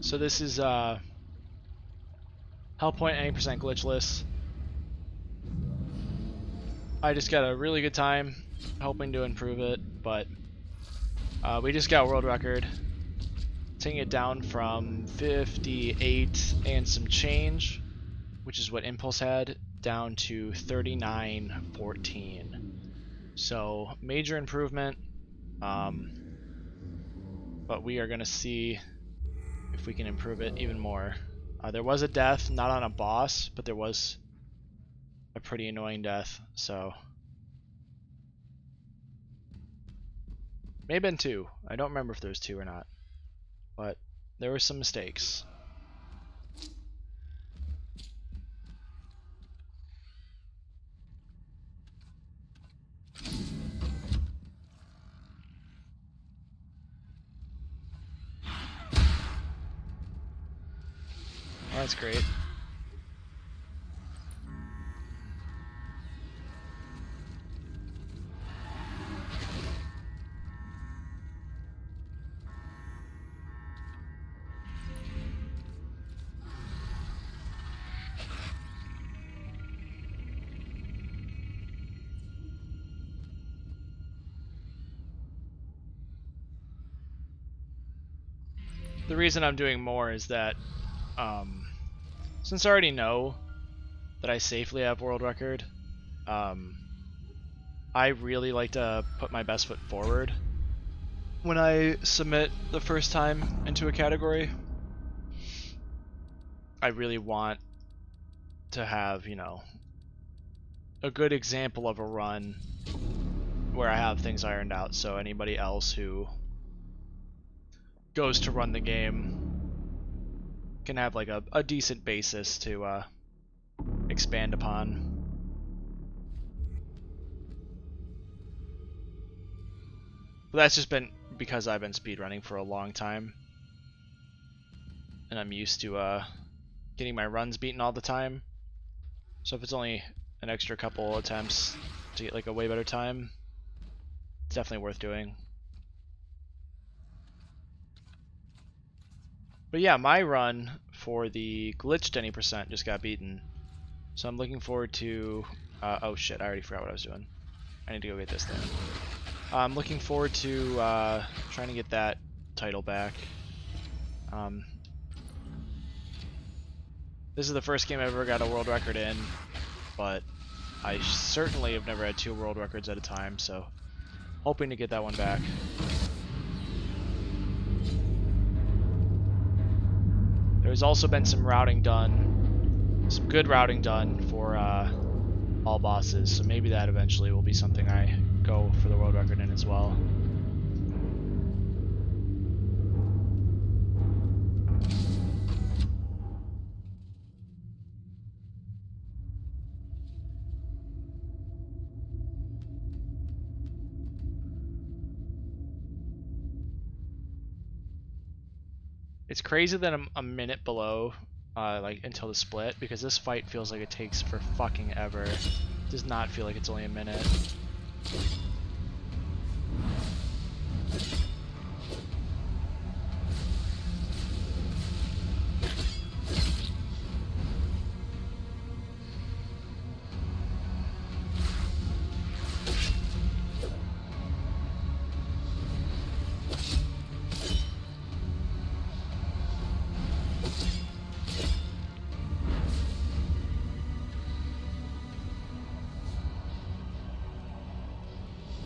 So this is Hellpoint 80% glitchless. I just got a really good time hoping to improve it, but we just got a world record, taking it down from 58 and some change, which is what Impulse had, down to 39.14. So major improvement, but we are going to see if we can improve it even more. There was a death, not on a boss, but there was a pretty annoying death, so may have been 2. I don't remember if there was 2 or not, but there were some mistakes. Well, that's great. The reason I'm doing more is that since I already know that I safely have world record, I really like to put my best foot forward when I submit the first time into a category. I really want to have, you know, a good example of a run where I have things ironed out, so anybody else who goes to run the game can have like a decent basis to expand upon. But that's just been because I've been speedrunning for a long time, and I'm used to getting my runs beaten all the time. So if it's only an extra couple attempts to get like a way better time, it's definitely worth doing. But yeah, my run for the glitched 20% just got beaten. So I'm looking forward to... oh shit, I already forgot what I was doing. I need to go get this thing. I'm looking forward to trying to get that title back. This is the first game I ever got a world record in, but I certainly have never had 2 world records at a time, so hoping to get that one back. There's also been some routing done, some good routing done for all bosses, so maybe that eventually will be something I go for the world record in as well. It's crazy that I'm a minute below, like until the split, because this fight feels like it takes for fucking ever. It does not feel like it's only a minute.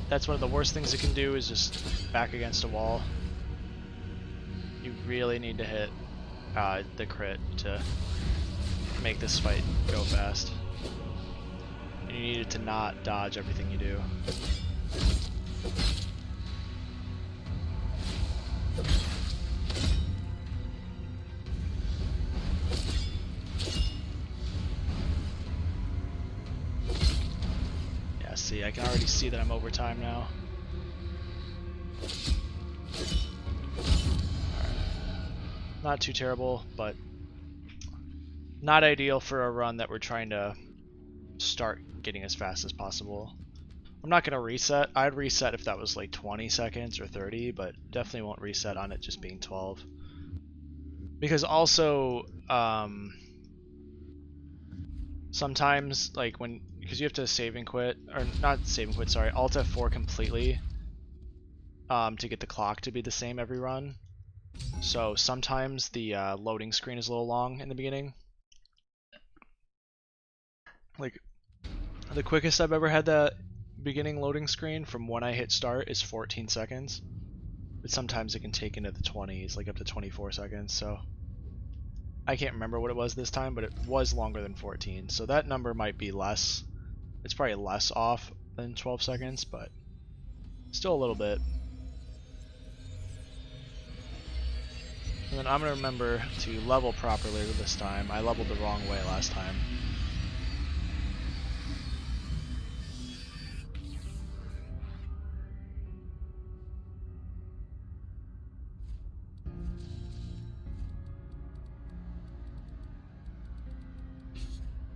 That's one of the worst things it can do, is just back against a wall. You really need to hit the crit to make this fight go fast. And you need it to not dodge everything you do. See, I can already see that I'm over time now. Alright. Not too terrible, but not ideal for a run that we're trying to start getting as fast as possible. I'm not going to reset. I'd reset if that was like 20 seconds or 30, but definitely won't reset on it just being 12. Because also, sometimes, like because you have to save and quit, or not save and quit, sorry, Alt F4 completely to get the clock to be the same every run. So sometimes the loading screen is a little long in the beginning. Like, the quickest I've ever had that beginning loading screen from when I hit start is 14 seconds. But sometimes it can take into the 20s, like up to 24 seconds, so I can't remember what it was this time, but it was longer than 14, so that number might be less. It's probably less off than 12 seconds, but still a little bit. And then I'm going to remember to level properly this time. I leveled the wrong way last time.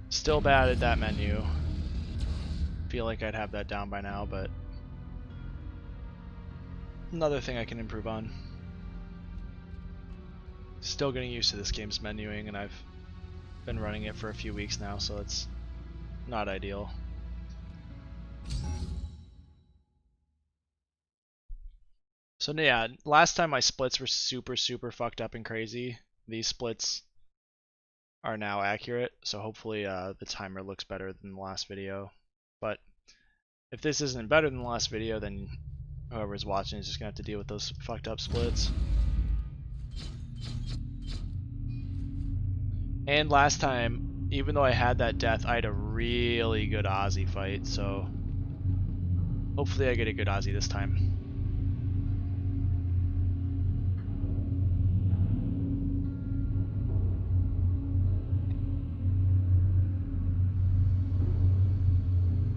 Still bad at that menu. Feel like I'd have that down by now, but another thing I can improve on. Still getting used to this game's menuing, and I've been running it for a few weeks now, so it's not ideal. So yeah, last time my splits were super fucked up and crazy. These splits are now accurate, so hopefully the timer looks better than the last video. But if this isn't better than the last video, then whoever's watching is just gonna have to deal with those fucked up splits. And last time, even though I had that death, I had a really good Aussie fight, so hopefully I get a good Aussie this time.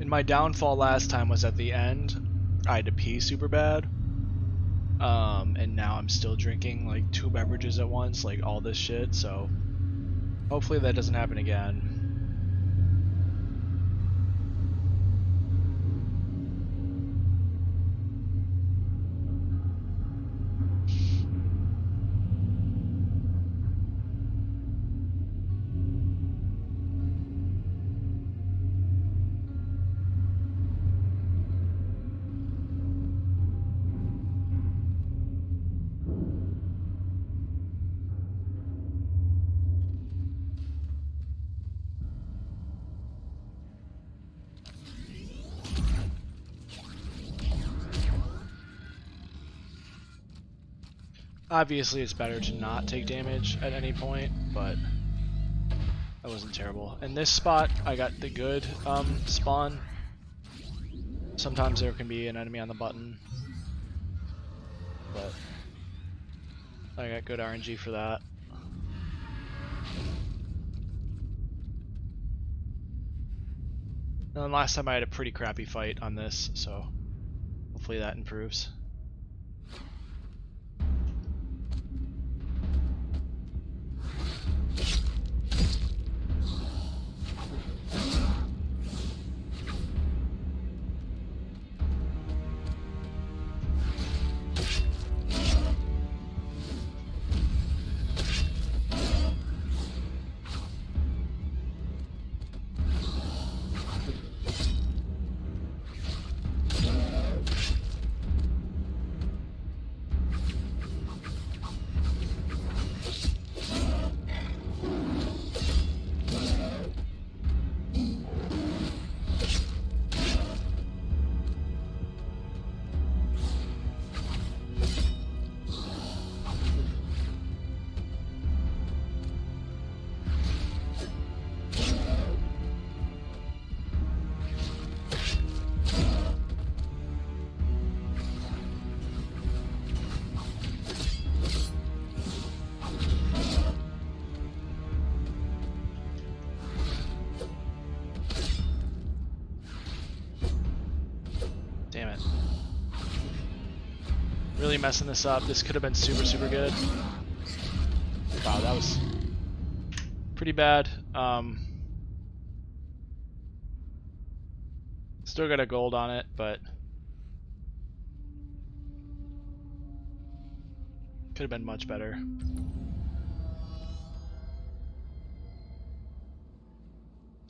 And my downfall last time was at the end. I had to pee super bad. And now I'm still drinking like 2 beverages at once, like all this shit, so hopefully that doesn't happen again. Obviously, it's better to not take damage at any point, but that wasn't terrible. In this spot, I got the good spawn. Sometimes there can be an enemy on the button, but I got good RNG for that. And then last time I had a pretty crappy fight on this, so hopefully that improves. Damn it. Really messing this up. This could have been super good. Wow, that was pretty bad. Still got a gold on it, but could have been much better.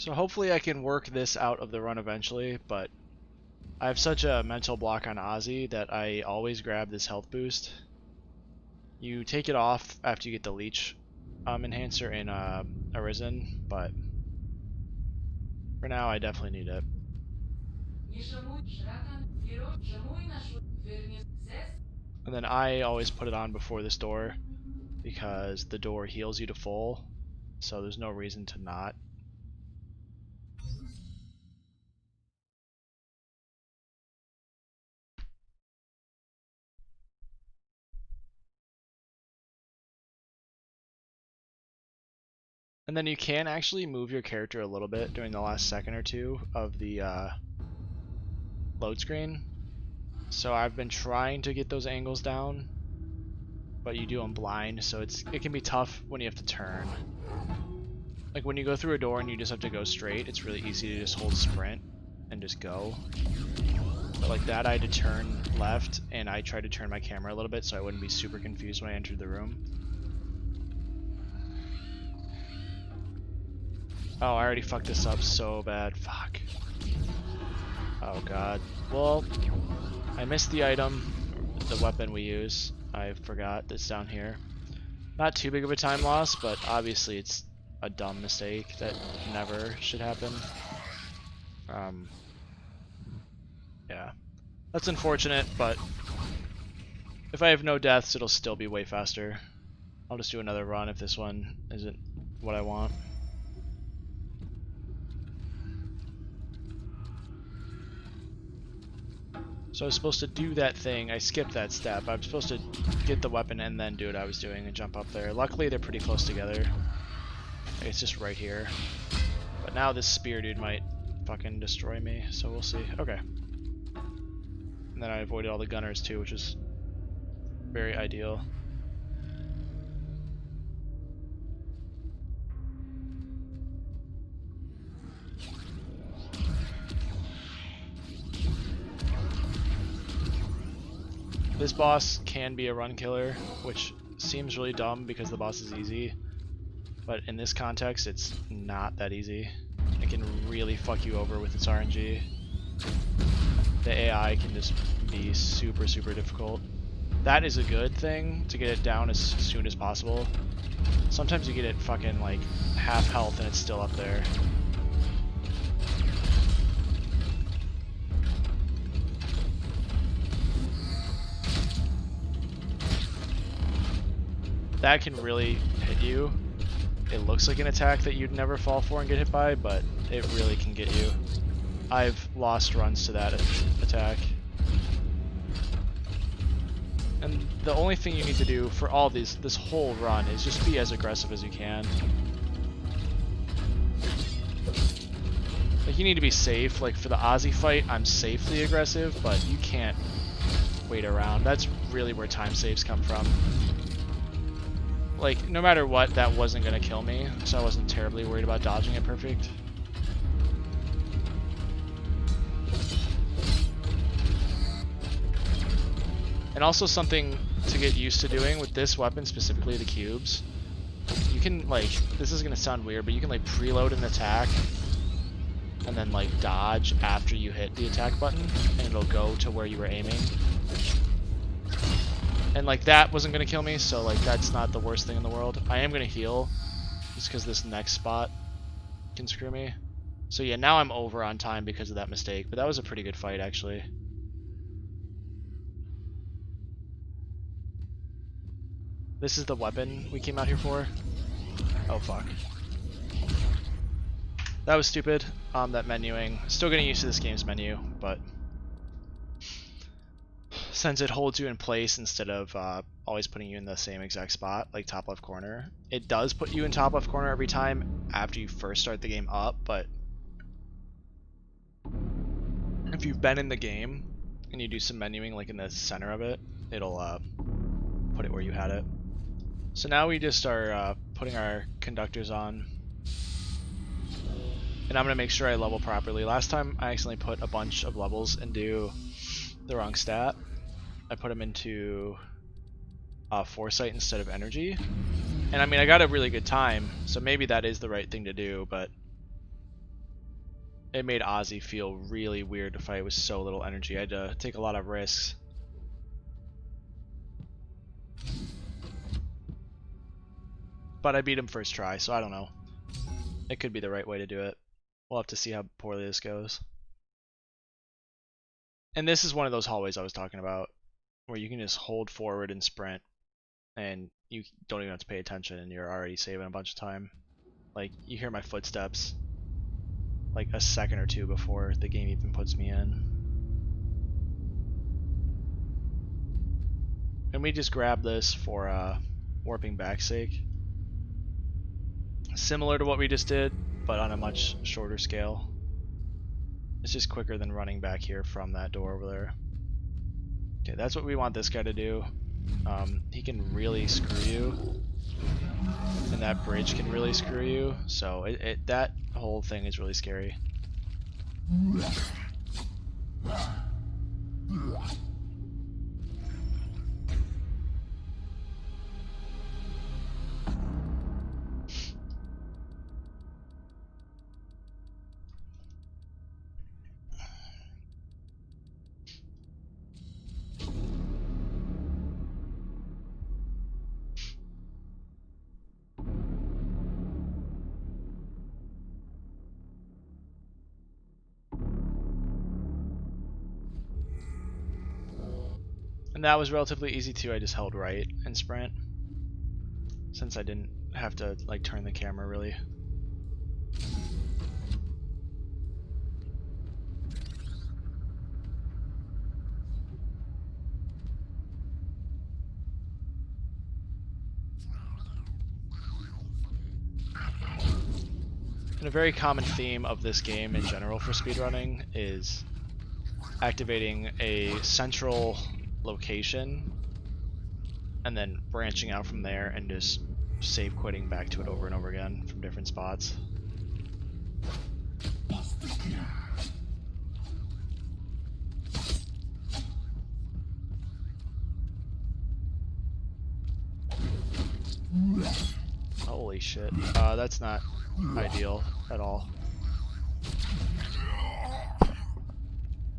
So hopefully I can work this out of the run eventually, but I have such a mental block on Ozzy that I always grab this health boost. You take it off after you get the leech enhancer in Arisen, but for now I definitely need it. And then I always put it on before this door because the door heals you to full, so there's no reason to not. And then you can actually move your character a little bit during the last second or two of the load screen. So I've been trying to get those angles down, but you do them blind, so it can be tough when you have to turn. Like when you go through a door and you just have to go straight, it's really easy to just hold sprint and just go. But like that, I had to turn left, and I tried to turn my camera a little bit so I wouldn't be super confused when I entered the room. Oh, I already fucked this up so bad. Fuck. Oh god. Well, I missed the item, the weapon we use. I forgot that's down here. Not too big of a time loss, but obviously it's a dumb mistake that never should happen. Yeah. That's unfortunate, but if I have no deaths, it'll still be way faster. I'll just do another run if this one isn't what I want. So I was supposed to do that thing. I skipped that step. I'm supposed to get the weapon and then do what I was doing and jump up there. Luckily, they're pretty close together. It's just right here. But now this spear dude might fucking destroy me, so we'll see. Okay. And then I avoided all the gunners too, which is very ideal. This boss can be a run killer, which seems really dumb because the boss is easy. But in this context, it's not that easy. It can really fuck you over with its RNG. The AI can just be super, super difficult. That is a good thing, to get it down as soon as possible. Sometimes you get it fucking like half health and it's still up there. That can really hit you. It looks like an attack that you'd never fall for and get hit by, but it really can get you. I've lost runs to that attack. And the only thing you need to do for all this whole run is just be as aggressive as you can. Like, you need to be safe. Like, for the Ozzy fight, I'm safely aggressive, but you can't wait around. That's really where time saves come from. Like, no matter what, that wasn't going to kill me, so I wasn't terribly worried about dodging it perfect. And also something to get used to doing with this weapon, specifically the cubes. You can, like, this is going to sound weird, but you can, like, preload an attack and then, like, dodge after you hit the attack button, and it'll go to where you were aiming. And like that wasn't gonna kill me, so like that's not the worst thing in the world. I am gonna heal, just because this next spot can screw me. So yeah, now I'm over on time because of that mistake, but that was a pretty good fight actually. This is the weapon we came out here for. Oh fuck. That was stupid. That menuing. Still getting used to this game's menu, but since it holds you in place instead of always putting you in the same exact spot, like top left corner. It does put you in top left corner every time after you first start the game up, but if you've been in the game and you do some menuing like in the center of it, it'll put it where you had it. So now we just are putting our conductors on. And I'm going to make sure I level properly. Last time I accidentally put a bunch of levels into the wrong stat. I put them into foresight instead of energy. And I mean, I got a really good time, so maybe that is the right thing to do, but it made Ozzy feel really weird to fight with so little energy. I had to take a lot of risks. But I beat him first try, so I don't know. It could be the right way to do it. We'll have to see how poorly this goes. And this is one of those hallways I was talking about, where you can just hold forward and sprint, and you don't even have to pay attention, and you're already saving a bunch of time. Like, you hear my footsteps like a second or two before the game even puts me in. And we just grab this for warping back's sake. Similar to what we just did, but on a much shorter scale. It's just quicker than running back here from that door over there. Okay, that's what we want this guy to do. He can really screw you, and that bridge can really screw you, so that whole thing is really scary. And that was relatively easy too. I just held right and sprint, since I didn't have to like turn the camera really. And a very common theme of this game in general for speedrunning is activating a central location and then branching out from there and just save quitting back to it over and over again from different spots. Holy shit. That's not ideal at all.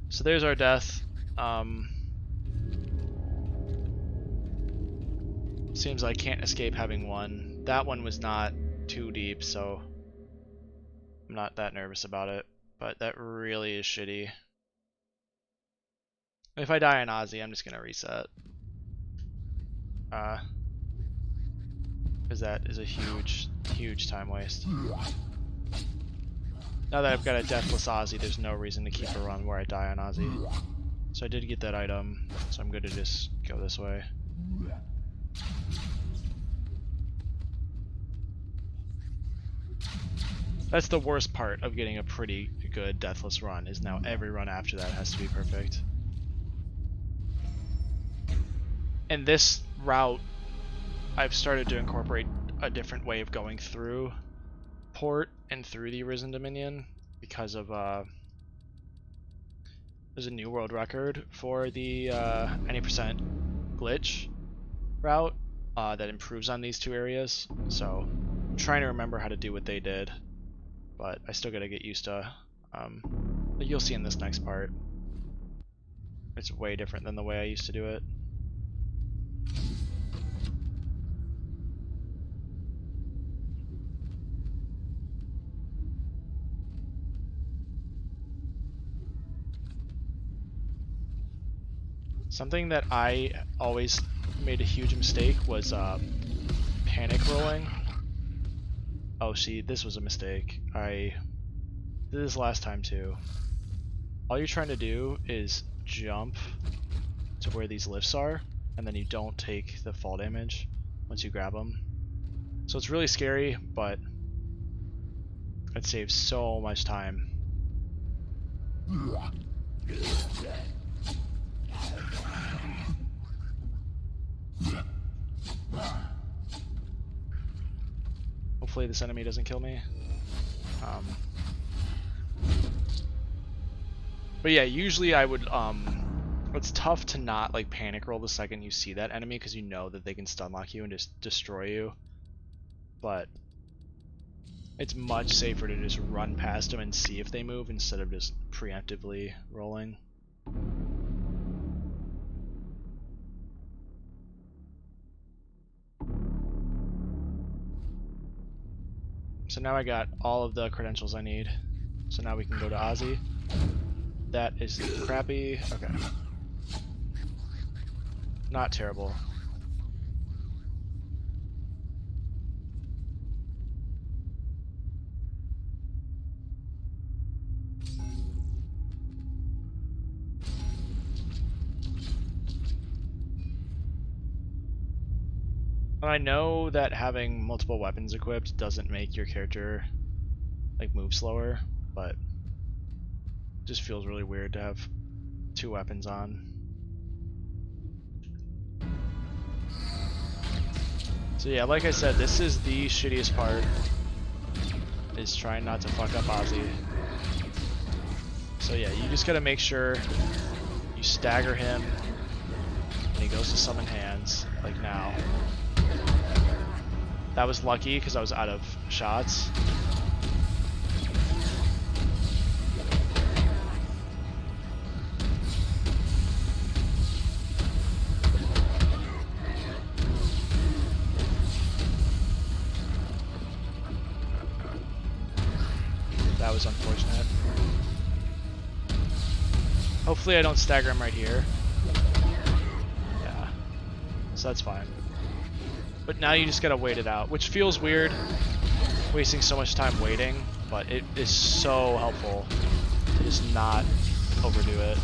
So there's our death. Seems like I can't escape having one. That one was not too deep, so I'm not that nervous about it. But that really is shitty. If I die on Ozzy, I'm just gonna reset. Because that is a huge, huge time waste. Now that I've got a deathless Ozzy, there's no reason to keep a run where I die on Ozzy. So I did get that item, so I'm good to just go this way. That's the worst part of getting a pretty good deathless run, is now every run after that has to be perfect. And this route, I've started to incorporate a different way of going through port and through the Arisen Dominion because of there's a new world record for the 90% glitch route that improves on these two areas, so I'm trying to remember how to do what they did, but I still gotta get used to you'll see in this next part it's way different than the way I used to do it. Something that I always made a huge mistake was panic rolling. Oh, see, this was a mistake. I did this last time too. All you're trying to do is jump to where these lifts are, and then you don't take the fall damage once you grab them. So it's really scary, but it saves so much time. Hopefully this enemy doesn't kill me. But yeah, usually I would it's tough to not like panic roll the second you see that enemy, because you know that they can stun lock you and just destroy you. But It's much safer to just run past them and see if they move instead of just preemptively rolling. So now I got all of the credentials I need. So now we can go to Ozzy. That is crappy. Okay. Not terrible. I know that having multiple weapons equipped doesn't make your character like move slower, but it just feels really weird to have 2 weapons on. So yeah, like I said, this is the shittiest part, is trying not to fuck up Ozzy. So yeah, you just gotta make sure you stagger him when he goes to summon hands, like now. That was lucky because I was out of shots. That was unfortunate. Hopefully I don't stagger him right here. Yeah. So that's fine. But now you just gotta wait it out, which feels weird, wasting so much time waiting, but it is so helpful to just not overdo it.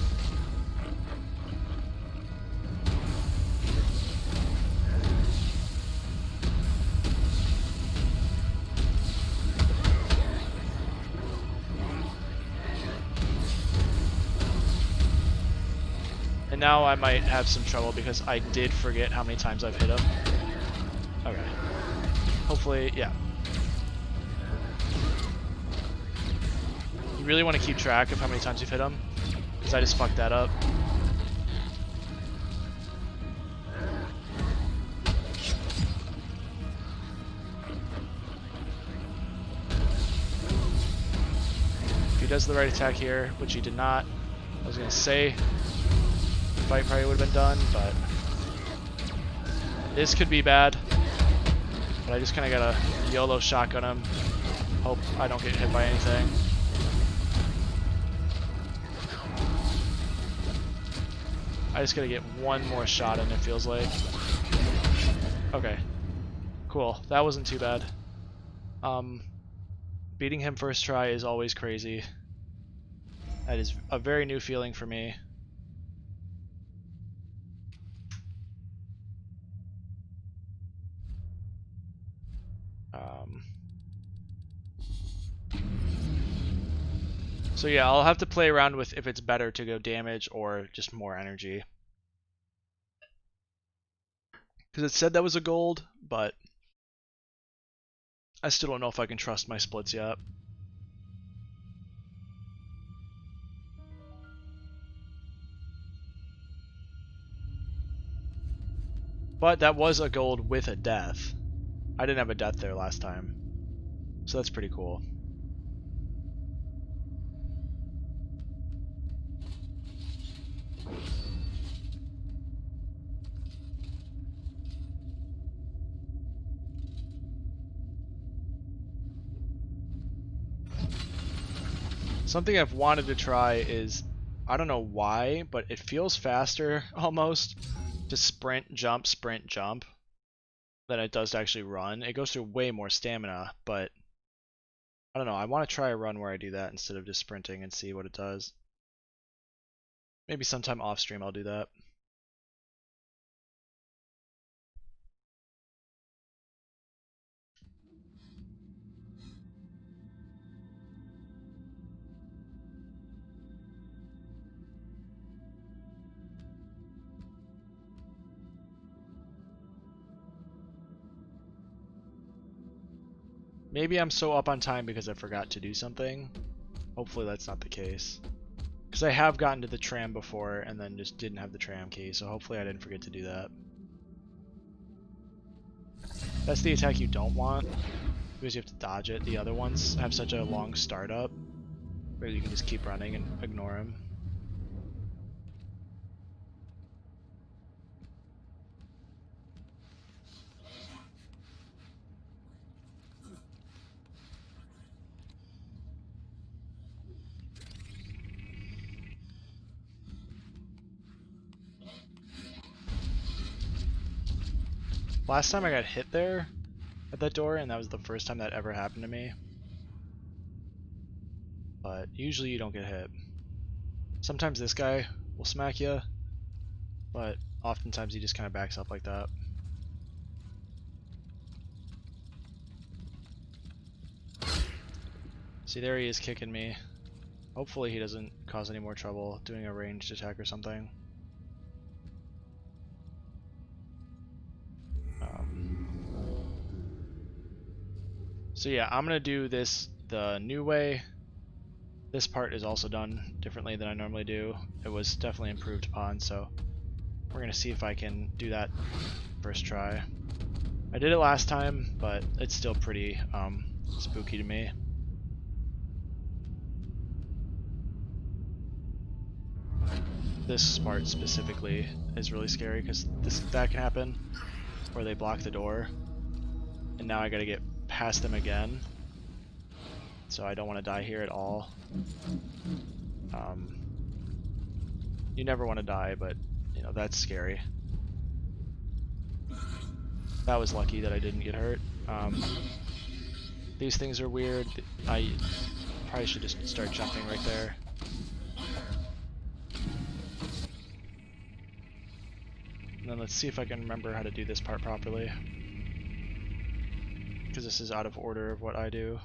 And now I might have some trouble because I did forget how many times I've hit him. Okay. Hopefully, yeah. You really want to keep track of how many times you've hit him, because I just fucked that up. If he does the right attack here, which he did not, I was going to say the fight probably would have been done, but this could be bad. But I just kind of gotta YOLO shotgun him. Hope I don't get hit by anything. I just gotta get one more shot in, it feels like. Okay. Cool. That wasn't too bad. Beating him first try is always crazy. That is a very new feeling for me. So yeah, I'll have to play around with if it's better to go damage or just more energy. Because it said that was a gold, but I still don't know if I can trust my splits yet. But that was a gold with a death. I didn't have a death there last time. So that's pretty cool. Something I've wanted to try is, I don't know why, but it feels faster almost to sprint, jump, than it does to actually run. It goes through way more stamina, but I don't know. I want to try a run where I do that instead of just sprinting and see what it does. Maybe sometime off stream I'll do that. Maybe I'm so up on time because I forgot to do something. Hopefully that's not the case. Because I have gotten to the tram before and then just didn't have the tram key, so hopefully I didn't forget to do that. That's the attack you don't want. Because you have to dodge it. The other ones have such a long startup where you can just keep running and ignore them. Last time I got hit there at that door, and that was the first time that ever happened to me. But usually you don't get hit. Sometimes this guy will smack you, but oftentimes he just kind of backs up like that. See, there he is kicking me. Hopefully he doesn't cause any more trouble doing a ranged attack or something. So yeah, I'm gonna do this the new way. This part is also done differently than I normally do. It was definitely improved upon, so we're gonna see if I can do that first try. I did it last time, but it's still pretty spooky to me. This part specifically is really scary because that can happen where they block the door, and now I gotta get past them again, so I don't want to die here at all. You never want to die, but you know, that's scary. That was lucky that I didn't get hurt. These things are weird. I probably should just start jumping right there. And then let's see if I can remember how to do this part properly, because this is out of order of what I do.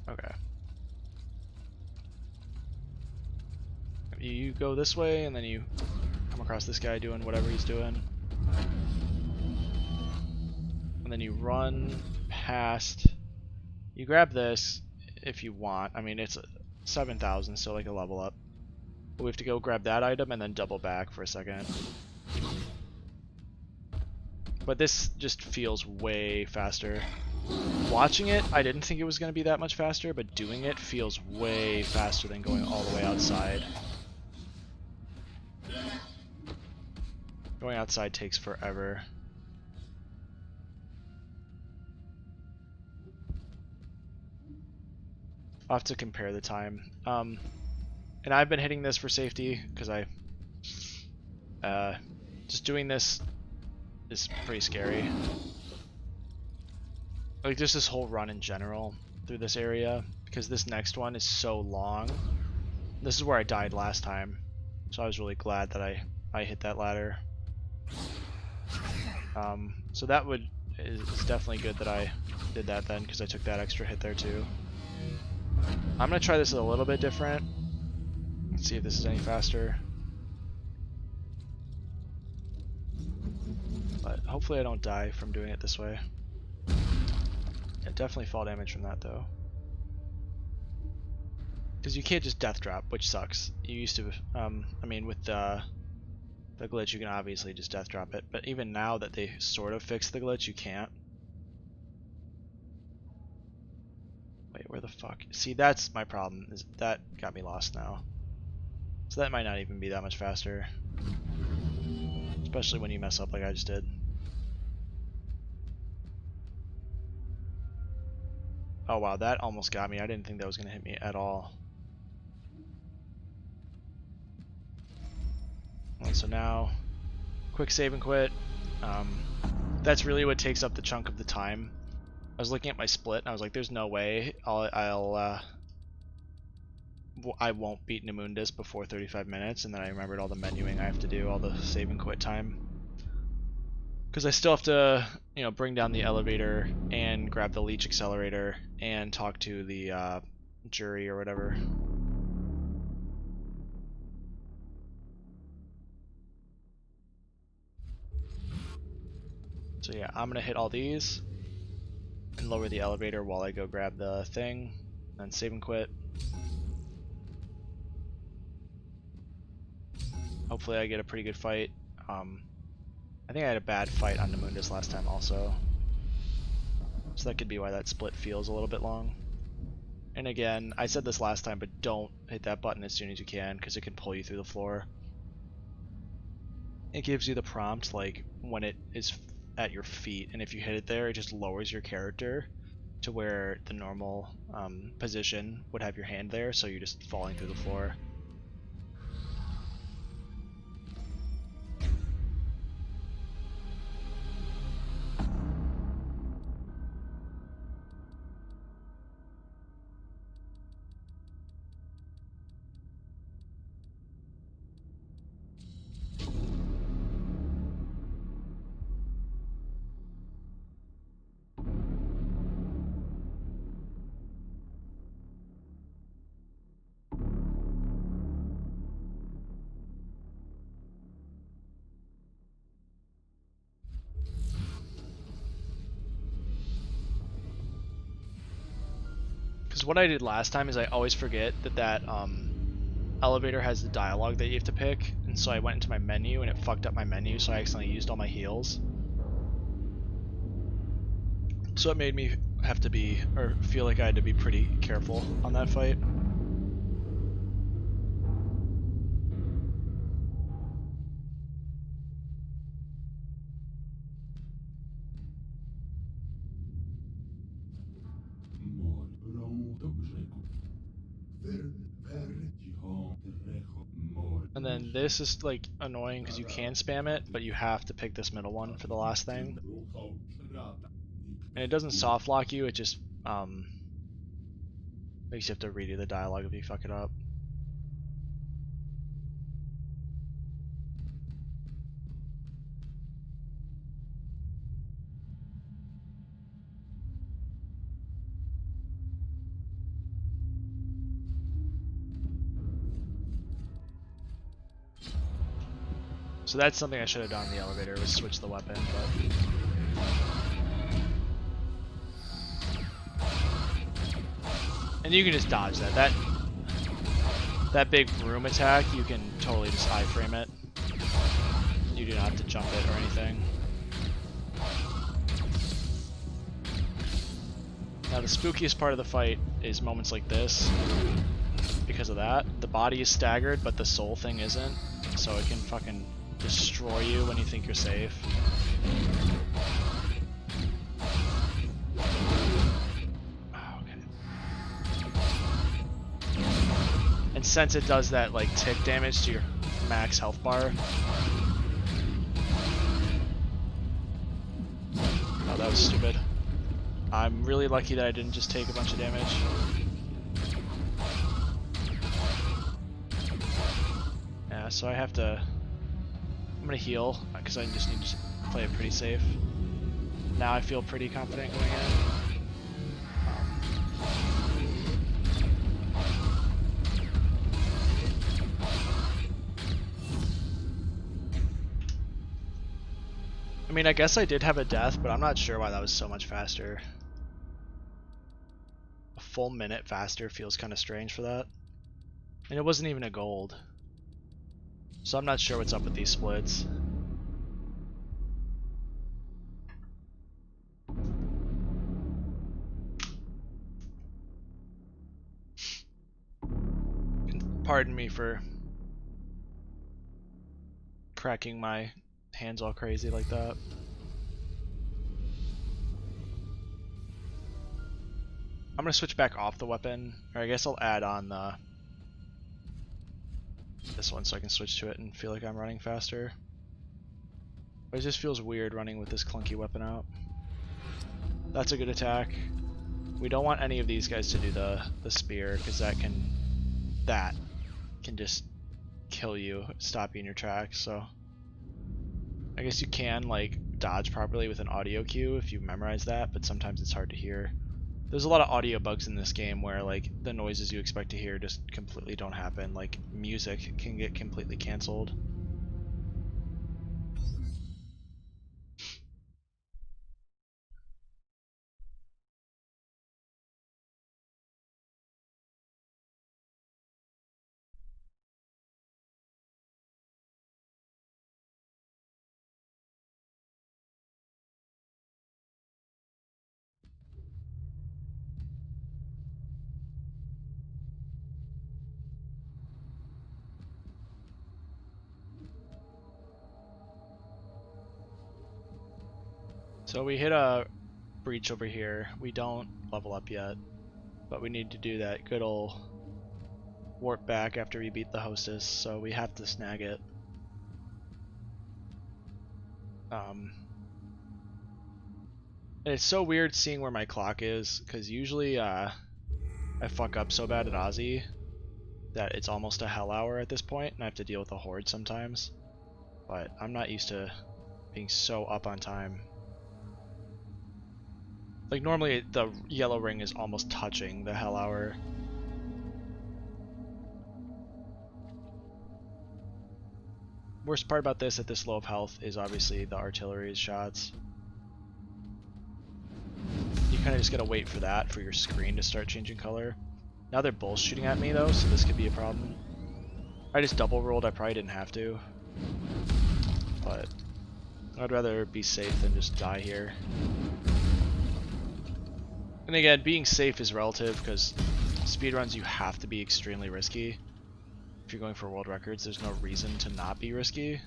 Okay. You go this way, and then you come across this guy doing whatever he's doing. And then you run past. You grab this if you want. I mean, it's 7,000, so like a level up. But we have to go grab that item and then double back for a second. But this just feels way faster. Watching it, I didn't think it was going to be that much faster, but doing it feels way faster than going all the way outside. Going outside takes forever. I'll have to compare the time. And I've been hitting this for safety because just doing this is pretty scary. Like just this whole run in general through this area, because this next one is so long. This is where I died last time, so I was really glad that I hit that ladder. So that is definitely good that I did that then, because I took that extra hit there too. I'm gonna try this a little bit different. Let's see if this is any faster. But hopefully I don't die from doing it this way. Yeah, definitely fall damage from that though. Because you can't just death drop, which sucks. You used to, I mean, with the glitch you can obviously just death drop it, but even now that they sort of fixed the glitch, you can't. Wait, where the fuck? See, that's my problem, is that got me lost now. So that might not even be that much faster. Especially when you mess up like I just did. Oh wow, that almost got me. I didn't think that was going to hit me at all. And so now, quick save and quit. That's really what takes up the chunk of the time. I was looking at my split and I was like, there's no way I won't beat Namundus before 35 minutes, and then I remembered all the menuing I have to do, all the save and quit time. Because I still have to, you know, bring down the elevator and grab the leech accelerator and talk to the jury or whatever. So yeah, I'm gonna hit all these and lower the elevator while I go grab the thing, and save and quit. Hopefully I get a pretty good fight. I think I had a bad fight on Namundus last time also. So that could be why that split feels a little bit long. And again, I said this last time, but don't hit that button as soon as you can, because it can pull you through the floor. It gives you the prompt, like, when it is at your feet, and if you hit it there, it just lowers your character to where the normal position would have your hand there, so you're just falling through the floor. Because what I did last time is I always forget that elevator has the dialogue that you have to pick, and so I went into my menu and it fucked up my menu, so I accidentally used all my heals. So it made me have to be, or feel like I had to be pretty careful on that fight. And then this is like annoying because you can spam it, but you have to pick this middle one for the last thing. And it doesn't soft lock you, it just makes you have to redo the dialogue if you fuck it up. So that's something I should have done in the elevator, was switch the weapon, but... And you can just dodge that. That big broom attack, you can totally just iframe it. You do not have to jump it or anything. Now the spookiest part of the fight is moments like this. Because of that, the body is staggered, but the soul thing isn't, so it can fucking destroy you when you think you're safe. And since it does that like tick damage to your max health bar. Oh, that was stupid. I'm really lucky that I didn't just take a bunch of damage. Yeah, so I have to... I'm gonna heal, because I just need to play it pretty safe. Now I feel pretty confident going in. I mean, I guess I did have a death, but I'm not sure why that was so much faster. A full minute faster feels kind of strange for that. And it wasn't even a gold. So I'm not sure what's up with these splits. Pardon me for cracking my hands all crazy like that. I'm gonna switch back off the weapon, or I guess I'll add on this one so I can switch to it and feel like I'm running faster. But it just feels weird running with this clunky weapon out. That's a good attack. We don't want any of these guys to do the spear, because that can just kill you, stop you in your tracks. So I guess you can like dodge properly with an audio cue if you memorize that, but sometimes it's hard to hear. There's a lot of audio bugs in this game where like the noises you expect to hear just completely don't happen. Like music can get completely canceled. So we hit a breach over here. We don't level up yet, but we need to do that good ol' warp back after we beat the hostess, so we have to snag it. It's so weird seeing where my clock is, because usually I fuck up so bad at Aussie that it's almost a hell hour at this point, and I have to deal with a horde sometimes. But I'm not used to being so up on time. Like normally the yellow ring is almost touching the hell hour. Worst part about this at this low of health is obviously the artillery shots. You kind of just gotta wait for that, for your screen to start changing color. Now they're both shooting at me though, so this could be a problem. I just double rolled, I probably didn't have to. But I'd rather be safe than just die here. And again, being safe is relative, because speedruns you have to be extremely risky. If you're going for world records, there's no reason to not be risky.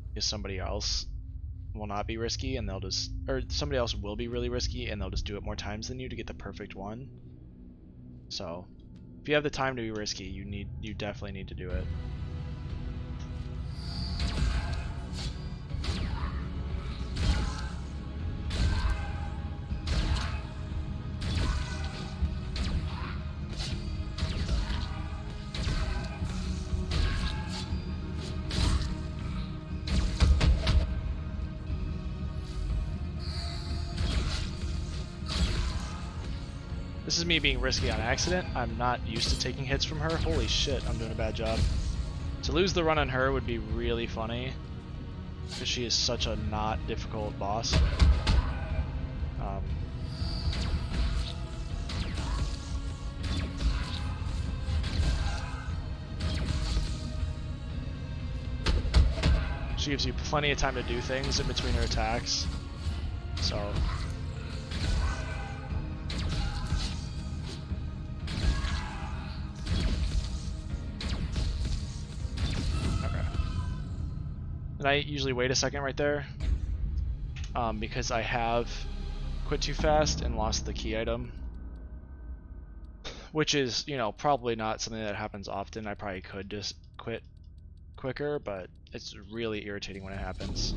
Because somebody else will not be risky and they'll just, or somebody else will be really risky and they'll just do it more times than you to get the perfect one. So if you have the time to be risky, you definitely need to do it. This is me being risky on accident. I'm not used to taking hits from her. Holy shit, I'm doing a bad job. To lose the run on her would be really funny, because she is such a not difficult boss. She gives you plenty of time to do things in between her attacks, so... And I usually wait a second right there, because I have quit too fast and lost the key item, which is, you know, probably not something that happens often. I probably could just quit quicker, but it's really irritating when it happens.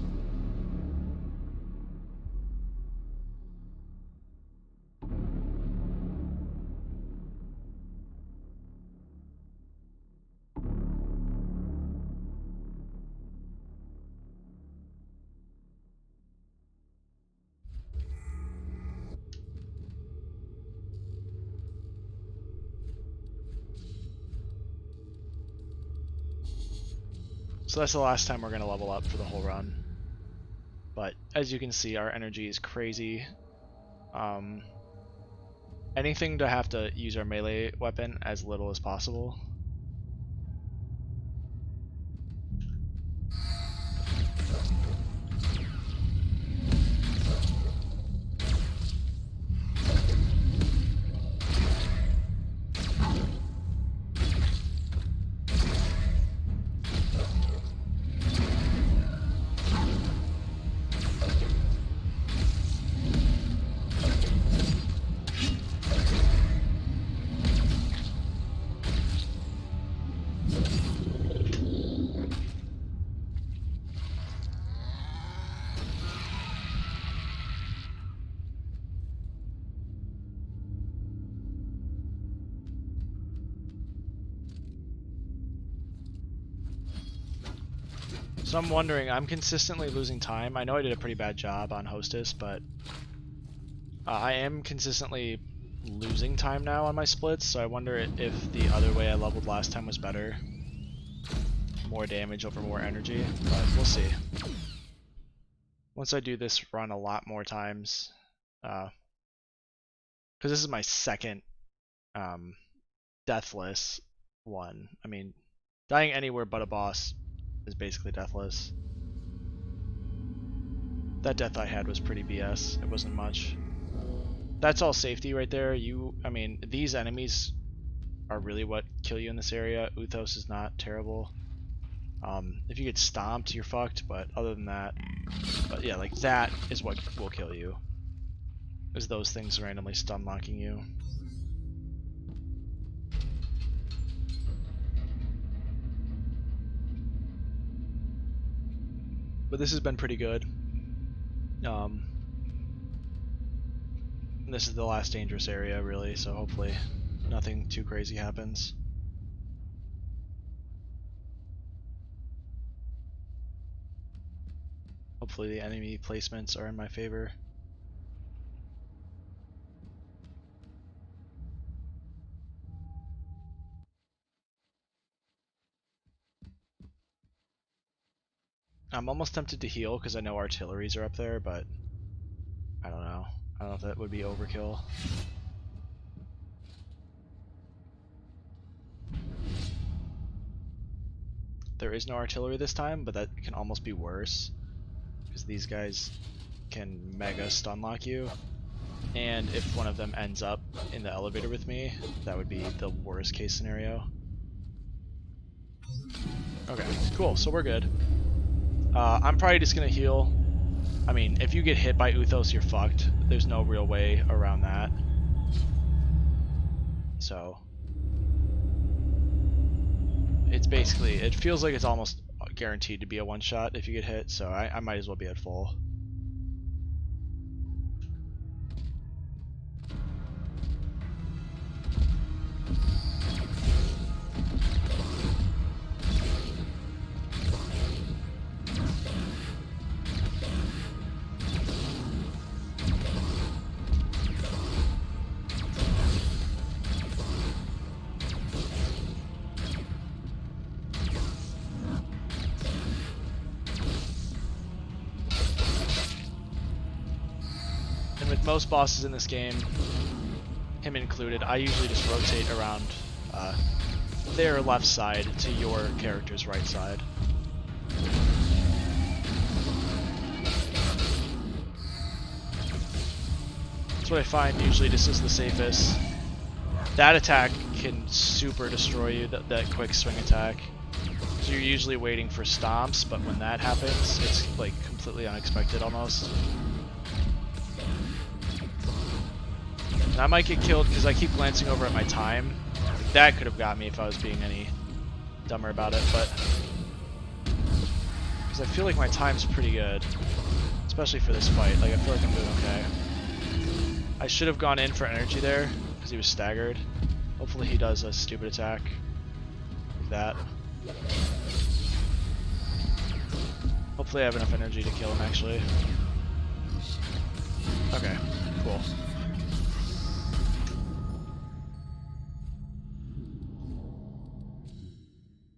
So that's the last time we're going to level up for the whole run. But as you can see, our energy is crazy. Anything to have to use our melee weapon as little as possible. So I'm wondering, I'm consistently losing time. I know I did a pretty bad job on Hostess, but I am consistently losing time now on my splits, so I wonder if the other way I leveled last time was better. More damage over more energy, but we'll see. Once I do this run a lot more times, because this is my second deathless one. I mean, dying anywhere but a boss is basically deathless. That death I had was pretty BS. It wasn't much. That's all safety right there. I mean, these enemies are really what kill you in this area. Uthos is not terrible. If you get stomped, you're fucked, but other than that... But yeah, like that is what will kill you. Is those things randomly stun locking you. But this has been pretty good. This is the last dangerous area, really, so hopefully nothing too crazy happens. Hopefully the enemy placements are in my favor. I'm almost tempted to heal because I know artilleries are up there, but I don't know. I don't know if that would be overkill. There is no artillery this time, but that can almost be worse because these guys can mega stun lock you, and if one of them ends up in the elevator with me, that would be the worst case scenario. Okay, cool, so we're good. I'm probably just gonna heal. I mean, if you get hit by Uthos, you're fucked. There's no real way around that. So it's basically, it feels like it's almost guaranteed to be a one-shot if you get hit, so I might as well be at full. With most bosses in this game, him included, I usually just rotate around their left side to your character's right side. That's what I find usually just is the safest. That attack can super destroy you, that quick swing attack. So you're usually waiting for stomps, but when that happens, it's like completely unexpected almost. And I might get killed because I keep glancing over at my time. Like, that could have got me if I was being any dumber about it, but because I feel like my time's pretty good, especially for this fight. Like, I feel like I'm doing okay. I should have gone in for energy there because he was staggered. Hopefully he does a stupid attack like that. Hopefully I have enough energy to kill him actually. Okay, cool.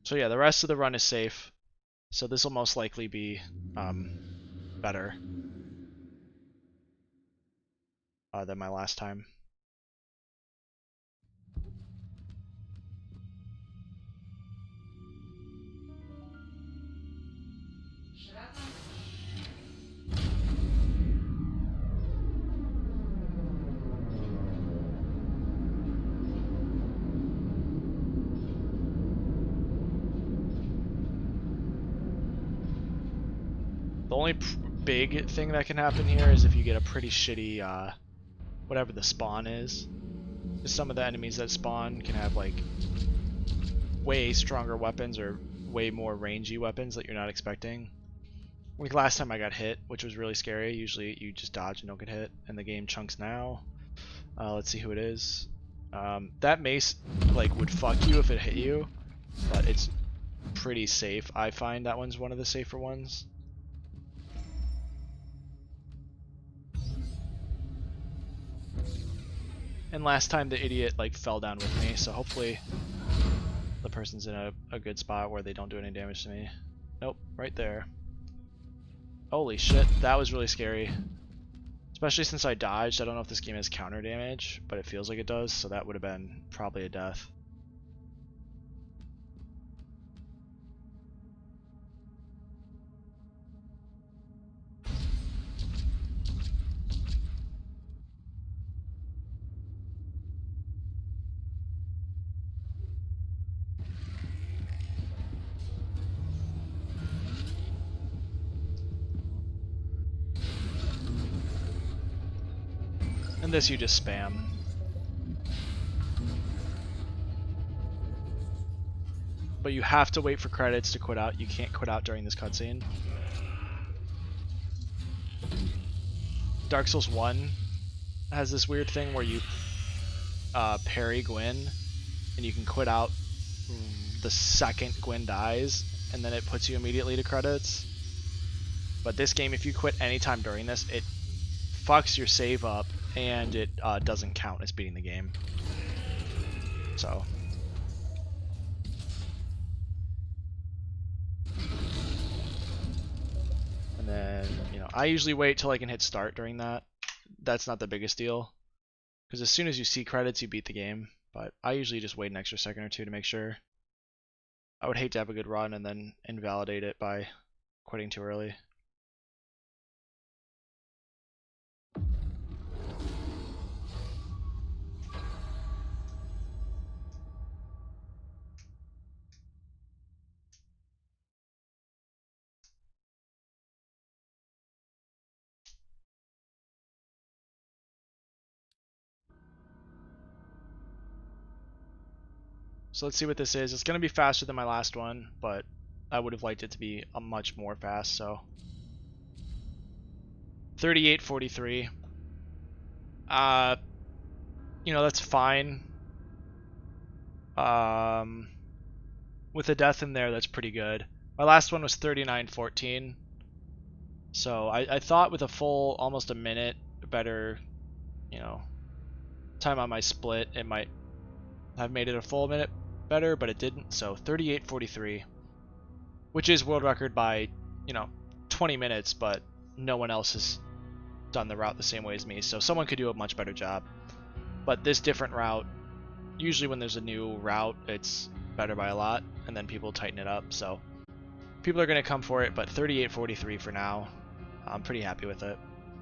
So yeah, the rest of the run is safe. So this will most likely be better than my last time. The only big thing that can happen here is if you get a pretty shitty, whatever the spawn is. Some of the enemies that spawn can have like way stronger weapons or way more rangy weapons that you're not expecting. Like last time I got hit, which was really scary. Usually you just dodge and don't get hit, and the game chunks now. Let's see who it is. That mace like would fuck you if it hit you, but it's pretty safe. I find that one's one of the safer ones. And last time the idiot like fell down with me, so hopefully the person's in a good spot where they don't do any damage to me. Nope, right there. Holy shit, that was really scary. Especially since I dodged. I don't know if this game has counter damage, but it feels like it does, so that would have been probably a death. And this you just spam. But you have to wait for credits to quit out. You can't quit out during this cutscene. Dark Souls 1 has this weird thing where you parry Gwyn, and you can quit out the second Gwyn dies, and then it puts you immediately to credits. But this game, if you quit anytime during this, it fucks your save up, and it doesn't count as beating the game. So... And then, you know, I usually wait till I can hit start during that. That's not the biggest deal. Because as soon as you see credits, you beat the game. But I usually just wait an extra second or two to make sure. I would hate to have a good run and then invalidate it by quitting too early. So let's see what this is. It's going to be faster than my last one, but I would have liked it to be a much more fast, so... 38:43. You know, that's fine. With a death in there, that's pretty good. My last one was 39:14. So I thought with a full, almost a minute, better, you know, time on my split, it might have made it a full minute better, but it didn't. So 38:43, which is world record by, you know, 20 minutes, but no one else has done the route the same way as me, so someone could do a much better job. But this different route, usually when there's a new route, it's better by a lot, and then people tighten it up, so people are going to come for it, but 38:43 for now. I'm pretty happy with it.